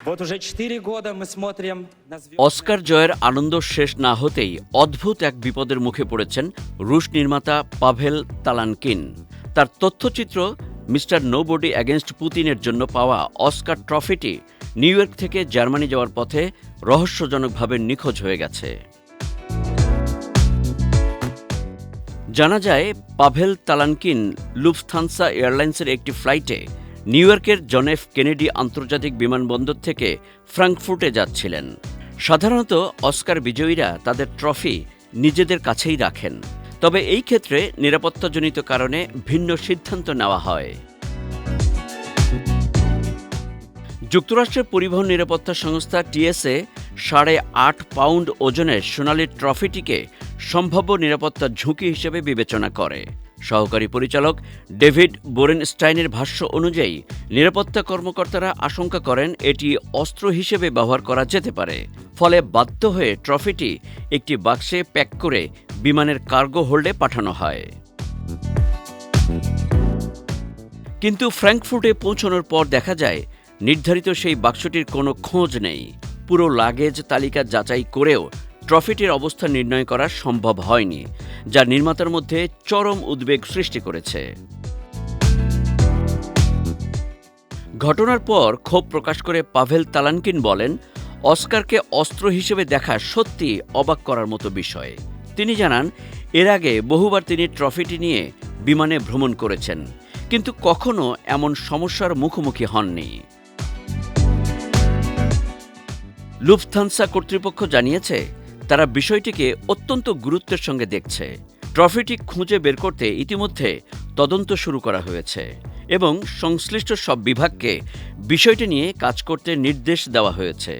Вот уже 4 года мы смотрим на Oscar জয়ের আনন্দ শেষ না হতেই অদ্ভুত এক বিপদের মুখে পড়েছেন রুশ নির্মাতা পাভেল তালানকিন। তার তথ্যচিত্র মিস্টার নোবডি অ্যাগেনস্ট পুতিনের জন্য পাওয়া অস্কার ট্রফিটি নিউ ইয়র্ক থেকে জার্মানি যাওয়ার পথে রহস্যজনকভাবে নিখোঁজ হয়ে গেছে। জানা যায়, পাভেল তালানকিন লুফথানসা এয়ারলাইন্সের একটি ফ্লাইটে নিউ ইয়র্কের জন এফ কেনেডি আন্তর্জাতিক বিমানবন্দর থেকে ফ্রাঙ্কফুর্টে যাচ্ছিলেন। সাধারণত অস্কার বিজয়ীরা তাদের ট্রফি নিজেদের কাছেই রাখেন, তবে এই ক্ষেত্রে নিরাপত্তাজনিত কারণে ভিন্ন সিদ্ধান্ত নেওয়া হয়। যুক্তরাষ্ট্রের পরিবহন নিরাপত্তা সংস্থা টিএসএ 8.5 পাউন্ড ওজনের সোনালি ট্রফিটিকে সম্ভাব্য নিরাপত্তা ঝুঁকি হিসেবে বিবেচনা করে। সহকারী পরিচালক ডেভিড বোরেনস্টাইনের ভাষ্য অনুযায়ী নিরাপত্তা কর্মকর্তারা আশঙ্কা করেন এটি অস্ত্র হিসেবে ব্যবহার করা যেতে পারে। ফলে বাধ্য হয়ে ট্রফিটি একটি বাক্সে প্যাক করে বিমানের কার্গো হোল্ডে পাঠানো হয়। কিন্তু ফ্র্যাঙ্কফুর্টে পৌঁছানোর পর দেখা যায় নির্ধারিত সেই বাক্সটির কোনো খোঁজ নেই। পুরো লাগেজ তালিকা যাচাই করেও ট্রফিটির অবস্থা নির্ণয় করা সম্ভব হয়নি, যা নির্মাতার মধ্যে চরম উদ্বেগ সৃষ্টি করেছে। ঘটনার পর ক্ষোভ প্রকাশ করে পাভেল তালানকিন বলেন, অস্কারকে অস্ত্র হিসেবে দেখা সত্যি অবাক করার মতো বিষয়। তিনি জানান, এর আগে বহুবার তিনি ট্রফিটি নিয়ে বিমানে ভ্রমণ করেছেন, কিন্তু কখনো এমন সমস্যার মুখোমুখি হননি। লুফথানসা কর্তৃপক্ষ জানিয়েছে, তারা বিষয়টিকে অত্যন্ত গুরুত্বের সঙ্গে দেখছে। ট্রফিটি খুঁজে বের করতে ইতিমধ্যে তদন্ত শুরু করা হয়েছে এবং সংশ্লিষ্ট সব বিভাগকে বিষয়টি নিয়ে কাজ করতে নির্দেশ দেওয়া হয়েছে।